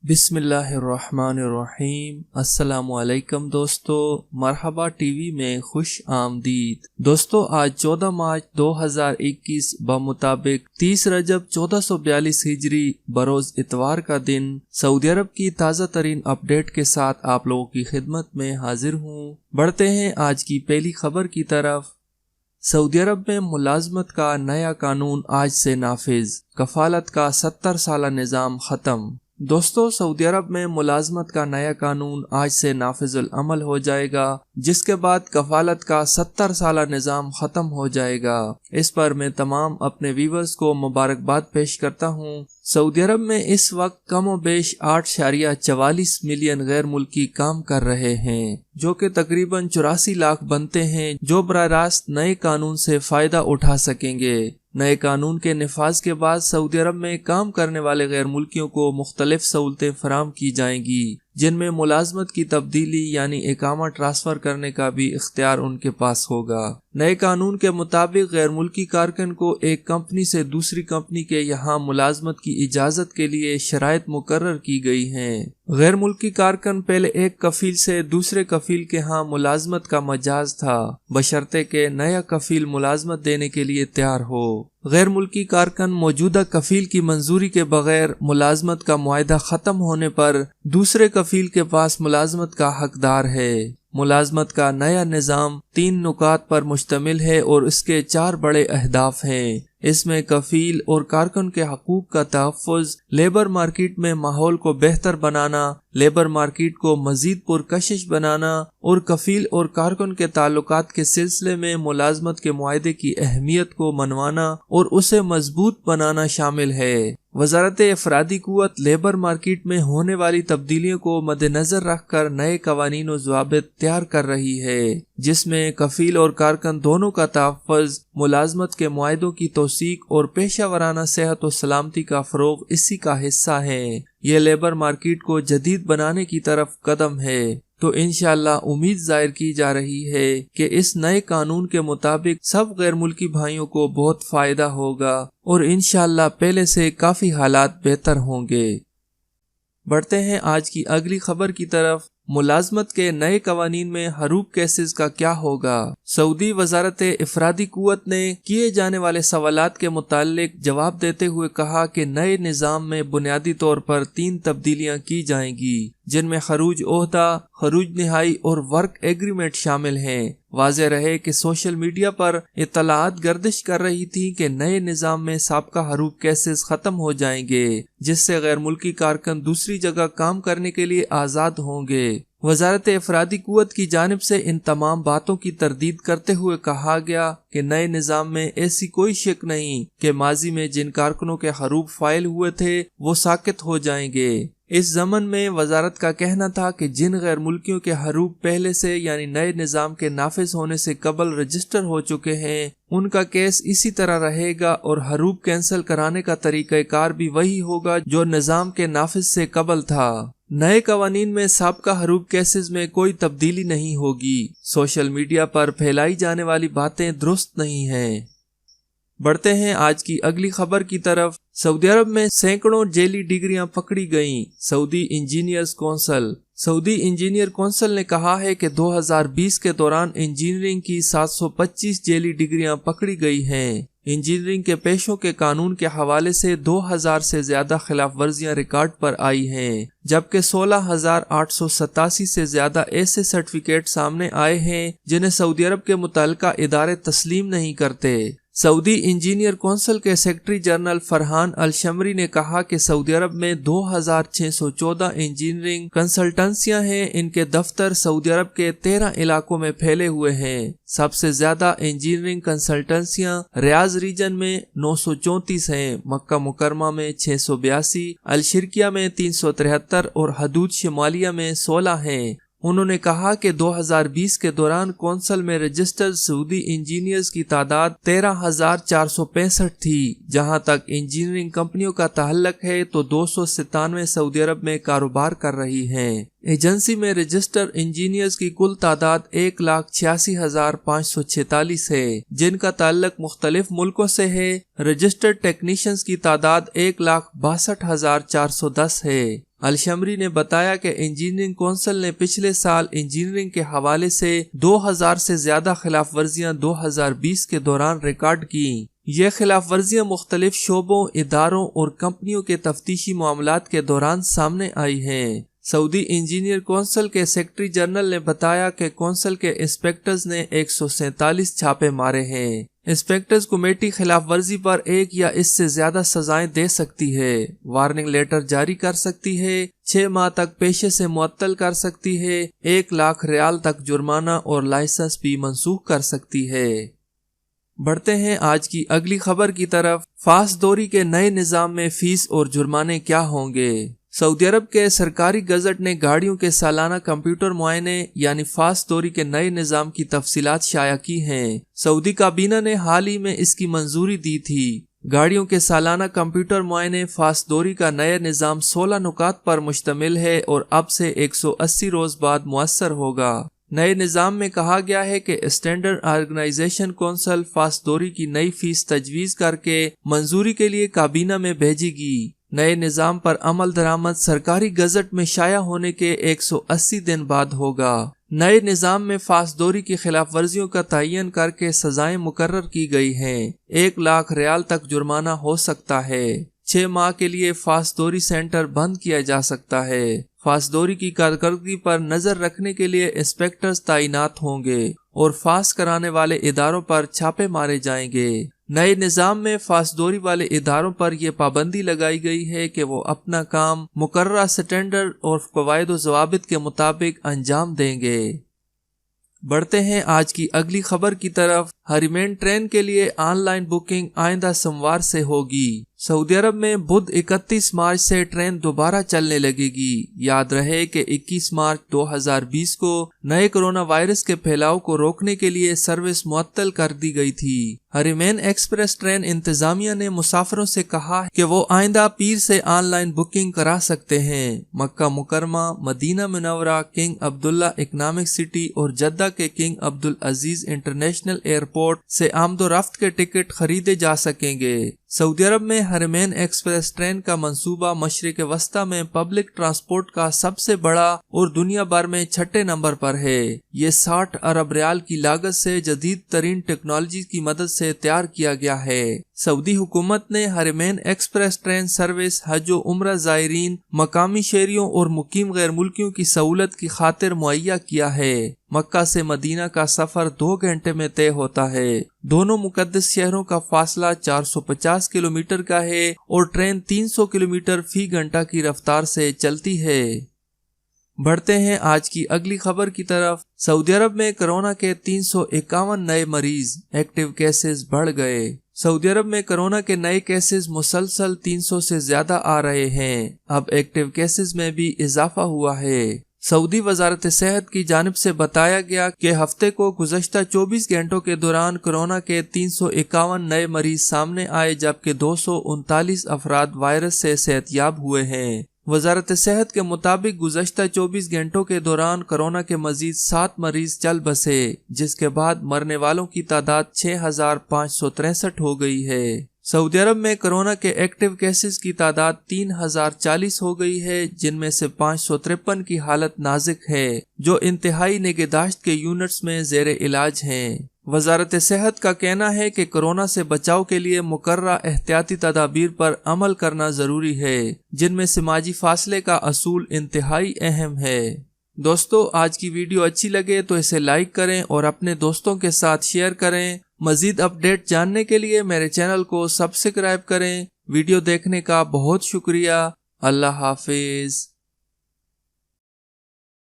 बिस्मिल्लाहिर्रहमानिर्रहीम। अस्सलामुअलैकुम दोस्तों, मरहबा टीवी में खुश आमदीद। दोस्तों, आज 14 मार्च 2021 बमुताबिक 30 रजब 1442 हिजरी बरोज इतवार का दिन सऊदी अरब की ताज़ा तरीन अपडेट के साथ आप लोगों की खिदमत में हाजिर हूँ। बढ़ते हैं आज की पहली खबर की तरफ। सऊदी अरब में मुलाजमत का नया कानून आज से नाफिज, कफालत का 70 साला निज़ाम खत्म। दोस्तों, सऊदी अरब में मुलाजमत का नया कानून आज से नाफिजुल अमल हो जाएगा, जिसके बाद कफालत का 70 साला निज़ाम खत्म हो जाएगा। इस पर मैं तमाम अपने व्यूवर्स को मुबारकबाद पेश करता हूँ। सऊदी अरब में इस वक्त कम व बेश 8.44 मिलियन गैर मुल्की काम कर रहे हैं, जो कि तकरीबन 84 लाख बनते हैं, जो बराह रास्त नए कानून से फायदा उठा सकेंगे। नए कानून के निफाज के बाद सऊदी अरब में काम करने वाले गैर मुल्कियों को मुख्तलिफ सहूलतें फराम की जाएंगी, जिनमें मुलाजमत की तब्दीली यानी इकामा ट्रांसफर करने का भी इख्तियार उनके पास होगा। नए कानून के मुताबिक गैर मुल्की कारकुन को एक कंपनी से दूसरी कंपनी के यहाँ मुलाजमत की इजाजत के लिए शराइत मुकर्रर की गई हैं। गैर मुल्की कारकुन पहले एक कफील से दूसरे कफील के यहाँ मुलाजमत का मजाज था, बशर्ते के नया कफील मुलाजमत देने के लिए तैयार हो। गैर मुल्की कारकुन मौजूदा कफील की मंजूरी के बगैर मुलाजमत का मुआहदा खत्म होने पर दूसरे कफील के पास मुलाजमत का हकदार है। मुलाजमत का नया निज़ाम 3 नुकात पर मुश्तमिल है और इसके 4 बड़े अहदाफ हैं। इसमें कफील और कारकुन के हकूक का तहफ़्फ़ुज़, लेबर मार्केट में माहौल को बेहतर बनाना, लेबर मार्केट को मजीद पुरकशिश बनाना और कफील और कारकुन के ताल्लुकात के सिलसिले में मुलाजमत के मुआहदे की अहमियत को मनवाना और उसे मजबूत बनाना शामिल है। वजारत अफरादी कुव्वत लेबर मार्केट में होने वाली तब्दीलियों को मद्देनजर रखकर नए कवानीन और ज़वाबित तैयार कर रही है, जिसमें कफील और कारकुन दोनों का तहफ़्फ़ुज़, मुलाजमत के मुआहदों की तौसीक और पेशा वराना सेहत और सलामती का फ़रोग़ इसी का हिस्सा है। ये लेबर मार्केट को जदीद बनाने की तरफ कदम है। तो इंशाअल्लाह उम्मीद जाहिर की जा रही है कि इस नए कानून के मुताबिक सब गैर मुल्की भाइयों को बहुत फायदा होगा और इंशाअल्लाह पहले से काफी हालात बेहतर होंगे। बढ़ते हैं आज की अगली खबर की तरफ। मुलाजमत के नए कवानीन में हरूब केसेस का क्या होगा? सऊदी वजारत इफरादी कुव्वत ने किए जाने वाले सवालात के मुताल्लिक जवाब देते हुए कहा कि नए निज़ाम में बुनियादी तौर पर 3 तब्दीलियां की जाएंगी, जिनमें खरूज ओहदा, खरूज निहाई और वर्क एग्रीमेंट शामिल हैं। वाज़ेह रहे कि सोशल मीडिया पर इत्तलाआत गर्दिश कर रही थी कि नए निज़ाम में साबका हरूब केसेस खत्म हो जाएंगे, जिससे गैर मुल्की कारकुन दूसरी जगह काम करने के लिए आज़ाद होंगे। वजारत अफरादी कुव्वत की जानिब से इन तमाम बातों की तरदीद करते हुए कहा गया कि नए निज़ाम में ऐसी कोई शक नहीं कि माजी में जिन कारकुनों के हरूब फाइल हुए थे वो साकित हो जाएंगे। इस ज़मन में वजारत का कहना था कि जिन गैर मुल्कियों के हरूब पहले से यानी नए निज़ाम के नाफिज होने से कबल रजिस्टर हो चुके हैं, उनका केस इसी तरह रहेगा और हरूब कैंसिल कराने का तरीक़ाकार भी वही होगा जो निज़ाम के नाफिज से कबल था। नए कवानीन में साबका हरूब केसेस में कोई तब्दीली नहीं होगी। सोशल मीडिया पर फैलाई जाने वाली बातें दुरुस्त नहीं हैं। बढ़ते हैं आज की अगली खबर की तरफ। सऊदी अरब में सैकड़ों जेली डिग्रियां पकड़ी गईं। Saudi engineers council Saudi engineer council ने कहा है कि 2020 के दौरान इंजीनियरिंग की 725 जेली डिग्रियां पकड़ी गई हैं। इंजीनियरिंग के पेशों के कानून के हवाले से 2000 से ज्यादा खिलाफ वर्जियां रिकॉर्ड पर आई हैं, जबकि 16,887 से ज्यादा ऐसे सर्टिफिकेट सामने आए हैं जिन्हें सऊदी अरब के मुतल्लिका इदारे तस्लीम नहीं करते। सऊदी इंजीनियर कौंसिल के सेक्रेटरी जनरल फरहान अल शमरी ने कहा कि सऊदी अरब में 2614 इंजीनियरिंग कंसल्टेंसियां हैं। इनके दफ्तर सऊदी अरब के 13 इलाकों में फैले हुए हैं। सबसे ज्यादा इंजीनियरिंग कंसल्टेंसियां रियाज रीजन में 934 हैं, मक्का मुकरमा में 682, अल शिरकिया में 373 और हदूद शिमालिया में 16 हैं। उन्होंने कहा कि 2020 के दौरान कौंसिल में रजिस्टर्ड सऊदी इंजीनियर्स की तादाद 13,465 थी। जहां तक इंजीनियरिंग कंपनियों का ताल्लुक है तो 297 सऊदी अरब में कारोबार कर रही हैं। एजेंसी में रजिस्टर्ड इंजीनियर्स की कुल तादाद 1,86,546 है, जिनका ताल्लुक मुख्तलिफ मुल्कों से है। रजिस्टर्ड टेक्नीशियंस की तादाद 1,62,410 है। अलशमरी ने बताया कि इंजीनियरिंग कौंसिल ने पिछले साल इंजीनियरिंग के हवाले से 2000 से ज्यादा खिलाफ वर्जियाँ 2020 के दौरान रिकॉर्ड की। ये खिलाफ वर्जियाँ मुख्तलिफ शोबों, इदारों और कंपनियों के तफ्तीशी मामलात के दौरान सामने आई हैं। सऊदी इंजीनियर कौंसिल के सेक्रेटरी जनरल ने बताया कि कौंसिल के इंस्पेक्टर्स ने 147 छापे मारे हैं। इंस्पेक्टर्स कमेटी खिलाफ वर्जी पर एक या इससे ज्यादा सजाएं दे सकती है, वार्निंग लेटर जारी कर सकती है, 6 माह तक पेशे से मुअत्तल कर सकती है, 1 लाख रियाल तक जुर्माना और लाइसेंस भी मंसूख कर सकती है। बढ़ते हैं आज की अगली खबर की तरफ। फास्ट दौरी के नए निज़ाम में फीस और जुर्माने क्या होंगे? सऊदी अरब के सरकारी गजट ने गाड़ियों के सालाना कंप्यूटर मुआयने यानी फास्ट दौरी के नए निज़ाम की तफसीलात शाया की हैं। सऊदी काबीना ने हाल ही में इसकी मंजूरी दी थी। गाड़ियों के सालाना कंप्यूटर मुआयने फास्ट दौरी का नया निज़ाम 16 नुकात पर मुश्तमिल है और अब से 180 रोज बाद मुअस्सर होगा। नए निज़ाम में कहा गया है कि स्टैंडर्ड ऑर्गेनाइजेशन कौंसिल फास्ट दौरी की नई फीस तजवीज़ करके मंजूरी के लिए काबीना में भेजेगी। नए निज़ाम पर अमल दरामद सरकारी गजट में शाया होने के 180 दिन बाद होगा। नए निज़ाम में फास्ट दौरी की खिलाफ वर्जियों का तयन करके सजाएं मुकर्रर की गई हैं। 1 लाख रियाल तक जुर्माना हो सकता है। 6 माह के लिए फास्ट दौरी सेंटर बंद किया जा सकता है। फास्ट दौरी की कारकर्दगी पर नजर रखने के लिए इंस्पेक्टर्स तैनात होंगे और फास्ट कराने वाले इदारों पर छापे मारे जाएंगे। नए निज़ाम में फास्ट दौरी वाले इदारों पर यह पाबंदी लगाई गई है कि वो अपना काम मुकर्ररा स्टैंडर्ड और कवायद व ज़वाबित के मुताबिक अंजाम देंगे। बढ़ते हैं आज की अगली खबर की तरफ। हरिमैन ट्रेन के लिए ऑनलाइन बुकिंग आइंदा सोमवार से होगी। सऊदी अरब में बुध 31 मार्च से ट्रेन दोबारा चलने लगेगी। याद रहे कि 21 मार्च 2020 को नए कोरोना वायरस के फैलाव को रोकने के लिए सर्विस मुअत्तल कर दी गई थी। हरिमैन एक्सप्रेस ट्रेन इंतजामिया ने मुसाफिरों से कहा कि वो आइंदा पीर से ऑनलाइन बुकिंग करा सकते हैं। Makkah Mukarramah, Madinah Munawwarah, King Abdullah Economic City और जद्दा के King Abdul Aziz International Airport से आमदोरफ्त के टिकट खरीदे जा सकेंगे। सऊदी अरब में हरमैन एक्सप्रेस ट्रेन का मंसूबा मशरिक वस्ता में पब्लिक ट्रांसपोर्ट का सबसे बड़ा और दुनिया भर में 6ठे नंबर पर है। ये 60 अरब रियाल की लागत से जदीद तरीन टेक्नोलॉजी की मदद से तैयार किया गया है। सऊदी हुकूमत ने हरमैन एक्सप्रेस ट्रेन सर्विस हज व उम्रा ज़ायरीन, मकामी शहरियों और मुकीम गैर मुल्कियों की सहूलत की खातिर मुहैया किया है। मक्का से मदीना का सफर 2 घंटे में तय होता है। दोनों मुकद्दस शहरों का फासला 450 किलोमीटर का है और ट्रेन 300 किलोमीटर फी घंटा की रफ्तार से चलती है। बढ़ते हैं आज की अगली खबर की तरफ। सऊदी अरब में कोरोना के 351 नए मरीज, एक्टिव केसेस बढ़ गए। सऊदी अरब में कोरोना के नए केसेस मुसलसल 300 से ज्यादा आ रहे हैं। अब एक्टिव केसेस में भी इजाफा हुआ है। सऊदी वजारत सेहत की जानिब से बताया गया कि हफ्ते को गुज़श्ता 24 घंटों के दौरान कोरोना के 351 नए मरीज सामने आए, जबकि 239 अफराद वायरस से सेहतयाब हुए हैं। वजारत सेहत के मुताबिक गुज़श्ता 24 घंटों के दौरान कोरोना के मजीद 7 मरीज चल बसे, जिसके बाद मरने वालों की तादाद 6563 हो गई है। सऊदी अरब में कोरोना के एक्टिव केसेस की तादाद 3040 हो गई है, जिनमें से 553 की हालत नाजुक है, जो इंतहाई निगहदाश्त के यूनिट्स में ज़ेरे इलाज हैं। वजारत सेहत का कहना है कि कोरोना से बचाव के लिए मुकर्ररा एहतियाती तदाबीर पर अमल करना जरूरी है, जिनमें समाजी फासले का असूल इंतहाई अहम है। दोस्तों, आज की वीडियो अच्छी लगे तो इसे लाइक करें और अपने दोस्तों के साथ शेयर करें। मजीद अपडेट जानने के लिए मेरे चैनल को सब्सक्राइब करें। वीडियो देखने का बहुत शुक्रिया। अल्लाह हाफिज।